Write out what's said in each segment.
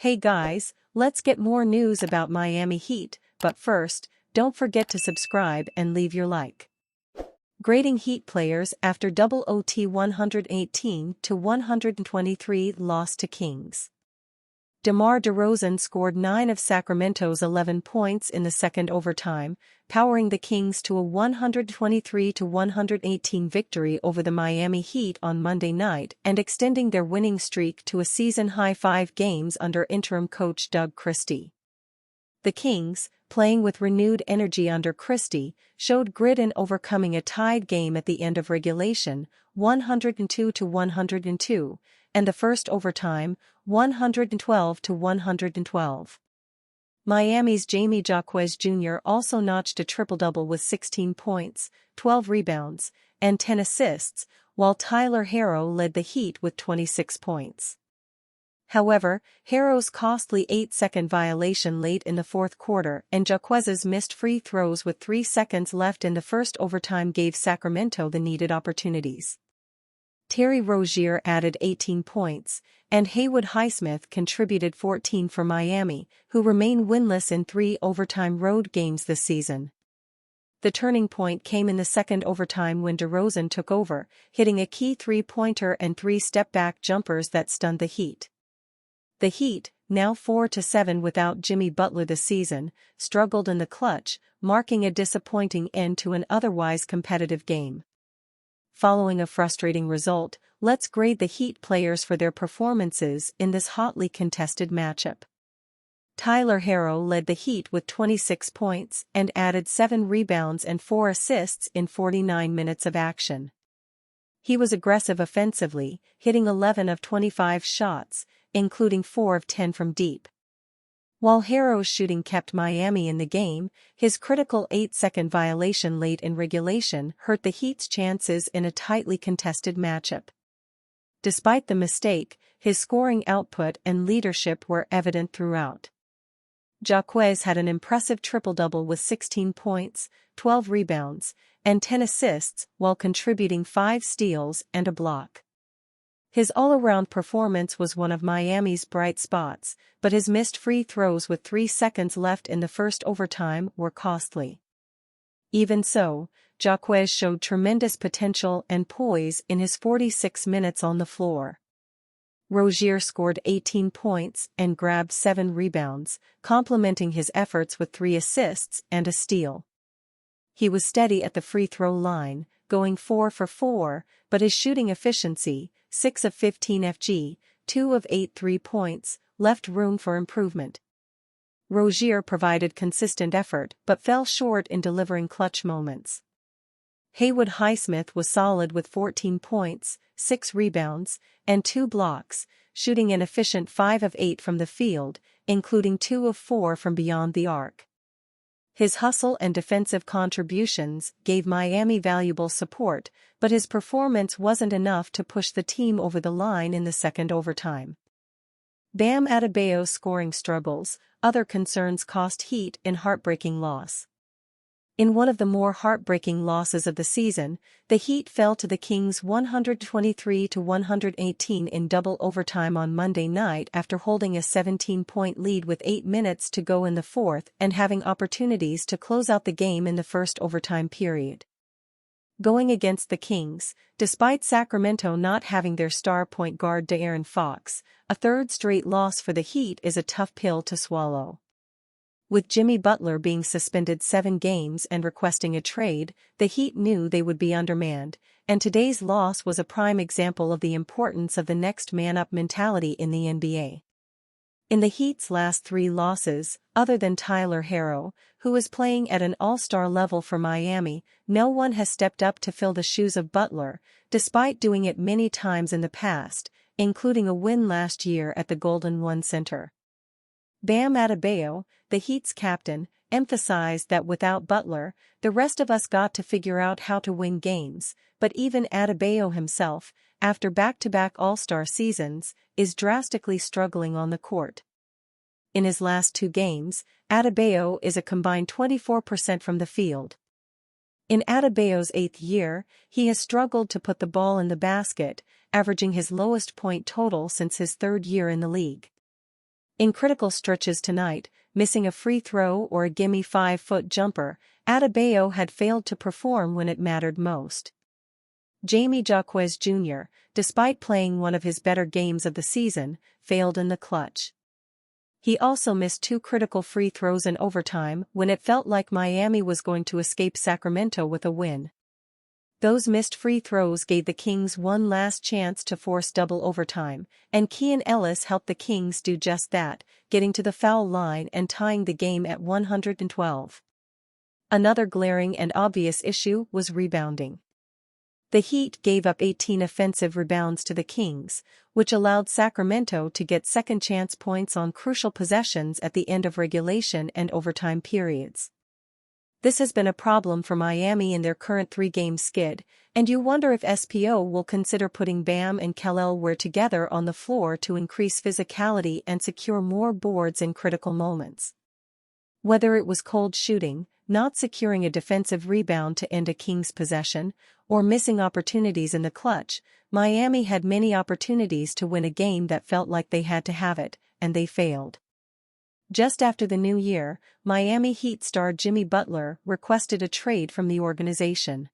Hey guys, let's get more news about Miami Heat, but first, don't forget to subscribe and leave your like. Grading Heat players after double OT 118-123 loss to Kings. DeMar DeRozan scored 9 of Sacramento's 11 points in the second overtime, powering the Kings to a 123-118 victory over the Miami Heat on Monday night and extending their winning streak to a season-high 5 games under interim coach Doug Christie. The Kings, playing with renewed energy under Christie, showed grit in overcoming a tied game at the end of regulation, 102-102, and the first overtime, 112-112. Miami's Jamie Jaquez Jr. also notched a triple-double with 16 points, 12 rebounds, and 10 assists, while Tyler Herro led the Heat with 26 points. However, Herro's costly 8-second violation late in the fourth quarter and Jaquez's missed free throws with 3 seconds left in the first overtime gave Sacramento the needed opportunities. Terry Rozier added 18 points, and Haywood Highsmith contributed 14 for Miami, who remain winless in 3 overtime road games this season. The turning point came in the second overtime when DeRozan took over, hitting a key three-pointer and 3 step-back jumpers that stunned the Heat. The Heat, now 4-7 without Jimmy Butler this season, struggled in the clutch, marking a disappointing end to an otherwise competitive game. Following a frustrating result, let's grade the Heat players for their performances in this hotly contested matchup. Tyler Herro led the Heat with 26 points and added 7 rebounds and 4 assists in 49 minutes of action. He was aggressive offensively, hitting 11 of 25 shots, including 4 of 10 from deep. While Herro's shooting kept Miami in the game, his critical 8-second violation late in regulation hurt the Heat's chances in a tightly contested matchup. Despite the mistake, his scoring output and leadership were evident throughout. Jaquez had an impressive triple-double with 16 points, 12 rebounds, and 10 assists while contributing 5 steals and a block. His all-around performance was one of Miami's bright spots, but his missed free throws with 3 seconds left in the first overtime were costly. Even so, Jaquez showed tremendous potential and poise in his 46 minutes on the floor. Rozier scored 18 points and grabbed 7 rebounds, complementing his efforts with 3 assists and a steal. He was steady at the free throw line, going 4 for 4, but his shooting efficiency, 6 of 15 FG, 2 of 8 3-points, left room for improvement. Rozier provided consistent effort but fell short in delivering clutch moments. Haywood Highsmith was solid with 14 points, 6 rebounds, and 2 blocks, shooting an efficient 5 of 8 from the field, including 2 of 4 from beyond the arc. His hustle and defensive contributions gave Miami valuable support, but his performance wasn't enough to push the team over the line in the second overtime. Bam Adebayo's scoring struggles, other concerns cost Heat in heartbreaking loss. In one of the more heartbreaking losses of the season, the Heat fell to the Kings 123-118 in double overtime on Monday night after holding a 17-point lead with 8 minutes to go in the fourth and having opportunities to close out the game in the first overtime period. Going against the Kings, despite Sacramento not having their star point guard De'Aaron Fox, a third straight loss for the Heat is a tough pill to swallow. With Jimmy Butler being suspended 7 games and requesting a trade, the Heat knew they would be undermanned, and today's loss was a prime example of the importance of the next man-up mentality in the NBA. In the Heat's last 3 losses, other than Tyler Herro, who is playing at an all-star level for Miami, no one has stepped up to fill the shoes of Butler, despite doing it many times in the past, including a win last year at the Golden One Center. Bam Adebayo, the Heat's captain, emphasized that without Butler, the rest of us got to figure out how to win games, but even Adebayo himself, after back-to-back All-Star seasons, is drastically struggling on the court. In his last 2 games, Adebayo is a combined 24% from the field. In Adebayo's 8th year, he has struggled to put the ball in the basket, averaging his lowest point total since his 3rd year in the league. In critical stretches tonight, missing a free throw or a gimme 5-foot jumper, Adebayo had failed to perform when it mattered most. Jaime Jaquez Jr., despite playing one of his better games of the season, failed in the clutch. He also missed 2 critical free throws in overtime when it felt like Miami was going to escape Sacramento with a win. Those missed free throws gave the Kings one last chance to force double overtime, and Keon Ellis helped the Kings do just that, getting to the foul line and tying the game at 112. Another glaring and obvious issue was rebounding. The Heat gave up 18 offensive rebounds to the Kings, which allowed Sacramento to get second-chance points on crucial possessions at the end of regulation and overtime periods. This has been a problem for Miami in their current 3-game skid, and you wonder if SPO will consider putting Bam and Kel'el Ware together on the floor to increase physicality and secure more boards in critical moments. Whether it was cold shooting, not securing a defensive rebound to end a Kings possession, or missing opportunities in the clutch, Miami had many opportunities to win a game that felt like they had to have it, and they failed. Just after the new year, Miami Heat star Jimmy Butler requested a trade from the organization.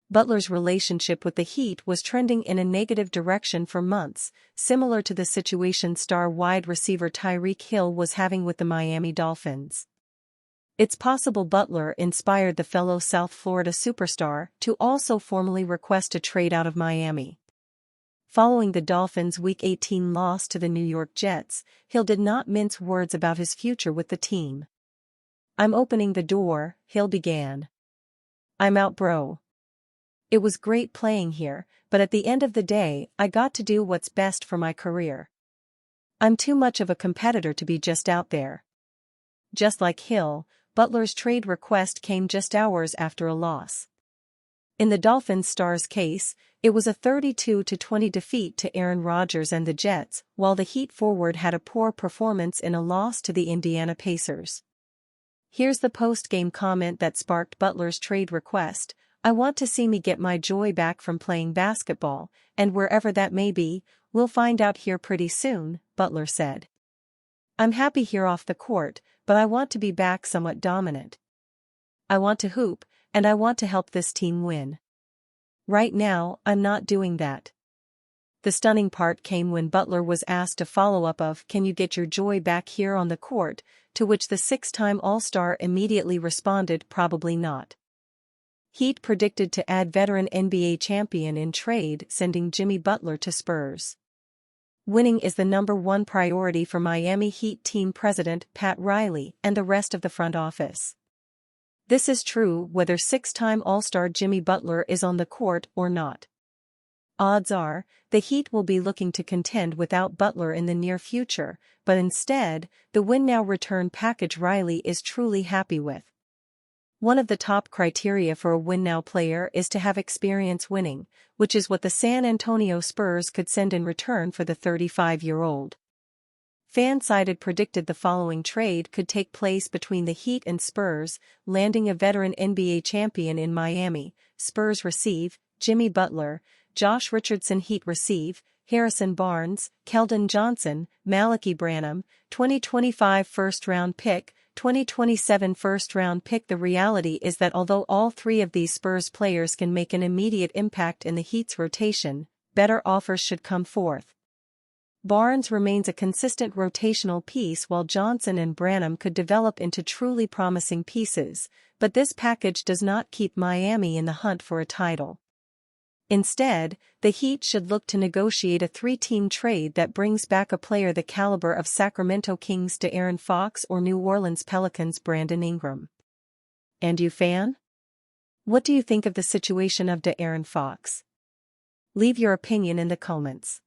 Butler's relationship with the Heat was trending in a negative direction for months, similar to the situation star wide receiver Tyreek Hill was having with the Miami Dolphins. It's possible Butler inspired the fellow South Florida superstar to also formally request a trade out of Miami. Following the Dolphins' Week 18 loss to the New York Jets, Hill did not mince words about his future with the team. "I'm opening the door," Hill began. "I'm out, bro. It was great playing here, but at the end of the day, I got to do what's best for my career. I'm too much of a competitor to be just out there." Just like Hill, Butler's trade request came just hours after a loss. In the Dolphins star's case, it was a 32-20 defeat to Aaron Rodgers and the Jets, while the Heat forward had a poor performance in a loss to the Indiana Pacers. Here's the post-game comment that sparked Butler's trade request: "I want to see me get my joy back from playing basketball, and wherever that may be, we'll find out here pretty soon," Butler said. "I'm happy here off the court, but I want to be back somewhat dominant. I want to hoop, and I want to help this team win. Right now, I'm not doing that." The stunning part came when Butler was asked a follow-up of "Can you get your joy back here on the court?" to which the 6-time All-Star immediately responded, "Probably not." Heat predicted to add veteran NBA champion in trade, sending Jimmy Butler to Spurs. Winning is the #1 priority for Miami Heat team president Pat Riley and the rest of the front office. This is true whether 6-time All-Star Jimmy Butler is on the court or not. Odds are, the Heat will be looking to contend without Butler in the near future, but instead, the win-now-return package Riley is truly happy with. One of the top criteria for a win-now player is to have experience winning, which is what the San Antonio Spurs could send in return for the 35-year-old. Fansided predicted the following trade could take place between the Heat and Spurs, landing a veteran NBA champion in Miami. Spurs receive Jimmy Butler, Josh Richardson. Heat receive Harrison Barnes, Keldon Johnson, Malaki Branham, 2025 first-round pick, 2027 first-round pick. The reality is that although all 3 of these Spurs players can make an immediate impact in the Heat's rotation, better offers should come forth. Barnes remains a consistent rotational piece while Johnson and Branham could develop into truly promising pieces, but this package does not keep Miami in the hunt for a title. Instead, the Heat should look to negotiate a 3-team trade that brings back a player the caliber of Sacramento Kings De'Aaron Fox or New Orleans Pelicans Brandon Ingram. And you, fan? What do you think of the situation of De'Aaron Fox? Leave your opinion in the comments.